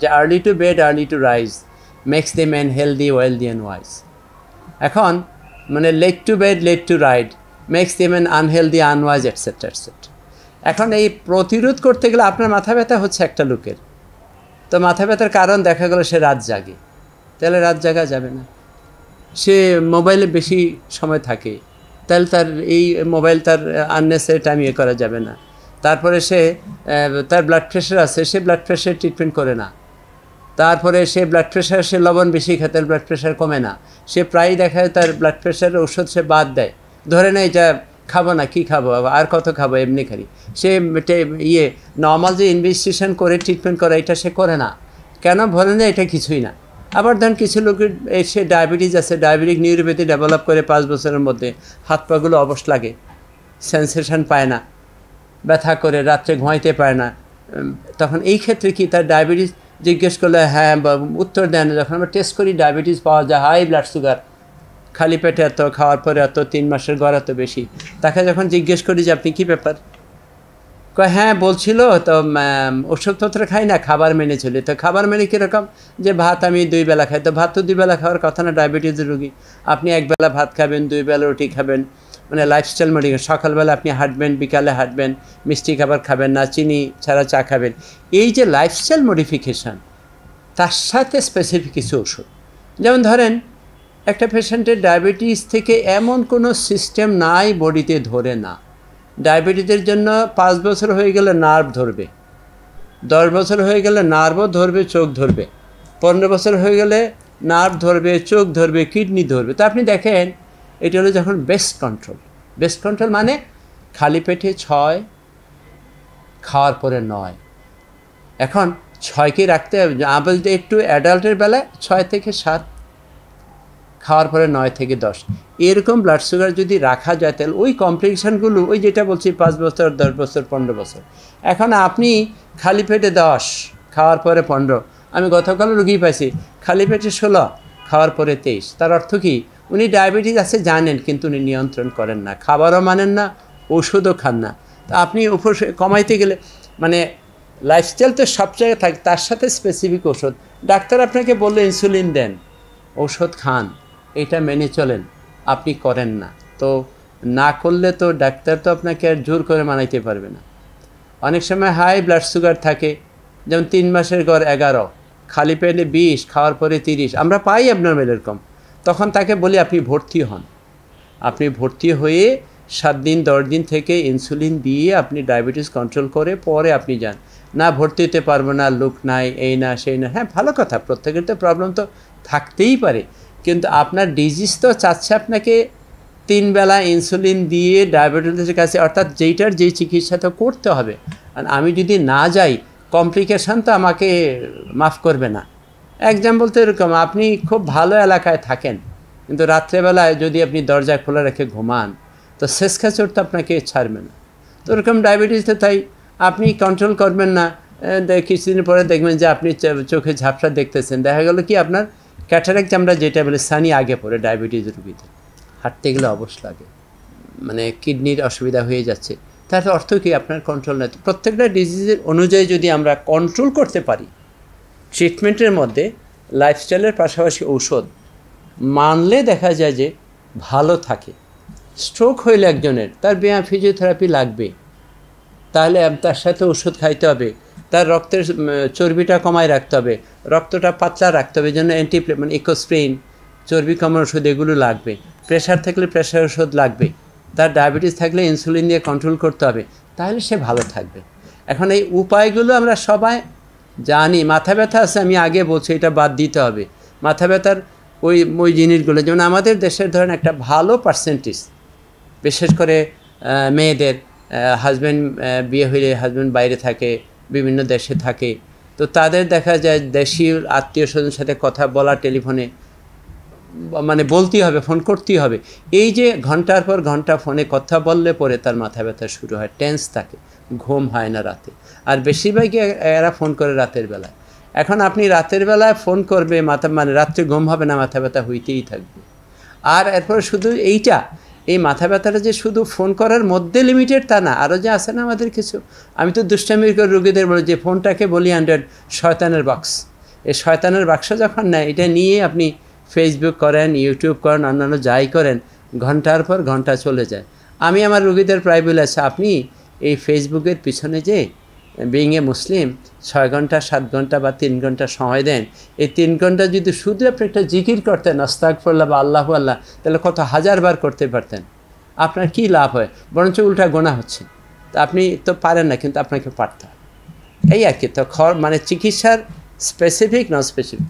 যে early to bed early to rise makes the man healthy wealthy and wise. এখন মানে late to bed late to ride makes the man unhealthy unwise etcetera etcetera. এখন এই প্রতিরোধ করতে গেলে আপনার মাথা ব্যথা হচ্ছে একটা লোকের, তো মাথা ব্যথার কারণ দেখা গেল সে রাত জাগে, তাহলে রাত জাগা যাবে না। সে মোবাইলে বেশি সময় থাকে, তাহলে তার এই মোবাইল তার আননেসেসারি টাইম ইয়ে করা যাবে না। তারপরে সে তার ব্লাড প্রেশার আছে, সে ব্লাড প্রেশার ট্রিটমেন্ট করে না। তারপরে সে ব্লাড প্রেশার, সে লবণ বেশি খায়, তার ব্লাড প্রেশার কমে না। সে প্রায়ই দেখায় তার ব্লাড প্রেশারের ওষুধ সে বাদ দেয়, ধরে না এটা খাবো না, কি খাবো আর কত খাবো এমনি খালি। সে নর্মাল যে ইনভেস্টিগেশন করে ট্রিটমেন্ট করে এটা সে করে না। কেন বলে না? এটা কিছুই না। আবার ধরেন কিছু লোকের সে ডায়াবেটিস আছে, ডায়াবেটিক নিউরোপ্যাথি ডেভেলপ করে 5 বছরের মধ্যে হাত পাগুলো অবশ লাগে, সেন্সেশন পায় না, ব্যথা করে, রাত্রে ঘুমাইতে পারে না। তখন এই ক্ষেত্রে কি তার ডায়াবেটিস জিজ্ঞেস করলে হ্যাঁ উত্তর দেয় না। যখন আমরা টেস্ট করি ডায়াবেটিস পাওয়া যায়, হাই ব্লাড সুগার, খালি পেটে এত, খাওয়ার পরে এত, 3 মাসের গড় এত বেশি। তাকে যখন জিজ্ঞেস করি যে আপনি কী ব্যাপার, কয় হ্যাঁ বলছিল তো ওষুধপত্র খাই না, খাবার মেনে চলি। তো খাবার মেনে কীরকম? যে ভাত আমি 2 বেলা খাই। তো ভাত তো 2 বেলা খাওয়ার কথা না, ডায়াবেটিসের রোগী। আপনি 1 বেলা ভাত খাবেন, 2 বেলা রুটি খাবেন, মানে লাইফস্টাইল মডিফিকেশন। সকালবেলা আপনি হাঁটবেন, বিকালে হাঁটবেন, মিষ্টি খাবার খাবেন না, চিনি ছাড়া চা খাবেন। এই যে লাইফস্টাইল মডিফিকেশান, তার সাথে স্পেসিফিক কিছু ওষুধ। যেমন ধরেন একটা পেশেন্টের ডায়াবেটিস থেকে এমন কোনো সিস্টেম নাই বডিতে ধরে না। ডায়াবেটিসের জন্য 5 বছর হয়ে গেলে নার্ভ ধরবে, 10 বছর হয়ে গেলে নার্ভও ধরবে, চোখ ধরবে, 15 বছর হয়ে গেলে নার্ভ ধরবে, চোখ ধরবে, কিডনি ধরবে। তো আপনি দেখেন এটা হলো যখন বেস্ট কন্ট্রোল। বেস্ট কন্ট্রোল মানে খালি পেটে 6, খাওয়ার পরে 9। এখন 6কে রাখতে হবে, বলতে একটু অ্যাডাল্টের বেলায় 6 থেকে 7, খাওয়ার পরে 9 থেকে 10। এরকম ব্লাড সুগার যদি রাখা যায় তাহলে ওই কমপ্লিকেশানগুলো, ওই যেটা বলছি 5 বছর, 10 বছর, 15 বছর। এখন আপনি খালি পেটে 10, খাওয়ার পরে 15। আমি গতকাল রুগী পাইছি খালি পেটে 16, খাওয়ার পরে 23। তার অর্থ কি? উনি ডায়াবেটিস আছে জানেন, কিন্তু উনি নিয়ন্ত্রণ করেন না, খাবারও মানেন না, ওষুধও খান না। তো আপনি কমাইতে গেলে মানে লাইফস্টাইল তো সব জায়গায় থাকে, তার সাথে স্পেসিফিক ওষুধ। ডাক্তার আপনাকে বললে ইনসুলিন দেন, ঔষধ খান, এটা মেনে চলেন, আপনি করেন না। তো না করলে তো ডাক্তার তো আপনাকে আর জোর করে মানাইতে পারবে না। অনেক সময় হাই ব্লাড সুগার থাকে, যেমন 3 মাসের গড় 11, খালি পেটে 20, খাওয়ার পরে 30। আমরা পাই অ্যাবনর্মাল এরকম। তখন তাকে বলি আপনি ভর্তি হন। আপনি ভর্তি হয়ে 7 দিন 10 দিন থেকে ইনসুলিন দিয়ে আপনি ডায়াবেটিস কন্ট্রোল করে পরে আপনি যান। না ভর্তি হতে পারবো না, লোক নাই, এই না সেই না। হ্যাঁ ভালো কথা, প্রত্যেকের তো প্রবলেম তো থাকতেই পারে, কিন্তু আপনার ডিজিজ তো চাচ্ছে আপনাকে 3 বেলা ইনসুলিন দিয়ে ডায়াবেটিসের কাছে, অর্থাৎ যেইটার যেই চিকিৎসা তো করতে হবে। আর আমি যদি না যাই, কমপ্লিকেশান তো আমাকে মাফ করবে না। এক্সাম্পল তো এরকম, আপনি খুব ভালো এলাকায় থাকেন, কিন্তু রাত্রেবেলায় যদি আপনি দরজা খোলা রেখে ঘুমান, তো শেষখাচর তো আপনাকে ছাড়বে না। তো ওরকম ডায়াবেটিস তো তাই, আপনি কন্ট্রোল করবেন না, কিছুদিন পরে দেখবেন যে আপনি চোখে ঝাপসা দেখতেছেন। দেখা গেল কি আপনার ক্যাটারাক্ট, আমরা যেটা বলি সানি, আগে পড়ে ডায়াবেটিস রোগীদের হাঁটতে গেলে অবশ লাগে, মানে কিডনির অসুবিধা হয়ে যাচ্ছে। তার অর্থ কি? আপনার কন্ট্রোল নেই। প্রত্যেকটা ডিজিজের অনুযায়ী যদি আমরা কন্ট্রোল করতে পারি, ট্রিটমেন্টের মধ্যে লাইফস্টাইলের পাশাপাশি ঔষধ মানলে দেখা যায় যে ভালো থাকে। স্ট্রোক হইলে একজনের, তার ব্যায়াম ফিজিওথেরাপি লাগবে, তাহলে তার সাথে ওষুধ খাইতে হবে, তার রক্তের চর্বিটা কমায় রাখতে হবে, রক্তটা পাতলা রাখতে হবে, জন্য মানে ইকোস্প্রিন, চর্বি কমার ওষুধ এগুলো লাগবে। প্রেশার থাকলে প্রেশার ওষুধ লাগবে, তার ডায়াবেটিস থাকলে ইনসুলিন দিয়ে কন্ট্রোল করতে হবে, তাহলে সে ভালো থাকবে। এখন এই উপায়গুলো আমরা সবাই জানি। মাথা ব্যথা আছে, আমি আগে বলছি, এটা বাদ দিতে হবে। মাথা ব্যথার ওই জিনিসগুলো, যেমন আমাদের দেশের ধরেন একটা ভালো পার্সেন্টেজ, বিশেষ করে মেয়েদের হাজব্যান্ড বিয়ে হইলে হাজব্যান্ড বাইরে থাকে, বিভিন্ন দেশে থাকে, তো তাদের দেখা যায় দেশীয় আত্মীয় স্বজনের সাথে কথা বলা, টেলিফোনে মানে বলতেই হবে, ফোন করতেই হবে। এই যে ঘন্টার পর ঘন্টা ফোনে কথা বললে পরে তার মাথা ব্যথা শুরু হয়, টেন্স থাকে, ঘুম হয় না রাতে। আর বেশিরভাগই এরা ফোন করে রাতের বেলায়। এখন আপনি রাতের বেলায় ফোন করবে, মানে রাত্রে ঘুম হবে না, মাথা ব্যথা হইতেই থাকবে। আর এরপর শুধু এইটা, এই মাথা ব্যথাটা যে শুধু ফোন করার মধ্যে লিমিটেড তা না, আরও যে আছে না আমাদের কিছু। আমি তো দুষ্টামির করে রোগীদের বলি যে ফোনটাকে বলি 100 শয়তানের বাক্স। এই শয়তানের বাক্স যখন নেয়, এটা নিয়ে আপনি ফেসবুক করেন, ইউটিউব করেন, অন্যান্য যাই করেন, ঘন্টার পর ঘন্টা চলে যায়। আমি আমার রোগীদের প্রায় বলেছি, আপনি এই ফেসবুকের পিছনে যে বিইং এ মুসলিম 6 ঘন্টা 7 ঘন্টা বা 3 ঘন্টা সময় দেন, এই 3 ঘন্টা যদি শুধু আপনি একটা জিকির করতেন, আস্তাগফিরুল্লাহ বা আল্লাহু আল্লাহ, তাহলে কত হাজারবার করতে পারতেন। আপনার কি লাভ হয়? বরঞ্চ উল্টা গোনা হচ্ছে। তা আপনি তো পারেন না, কিন্তু আপনাকে পারতে হয়। এই আর কি। তো মানে চিকিৎসার স্পেসিফিক নন স্পেসিফিক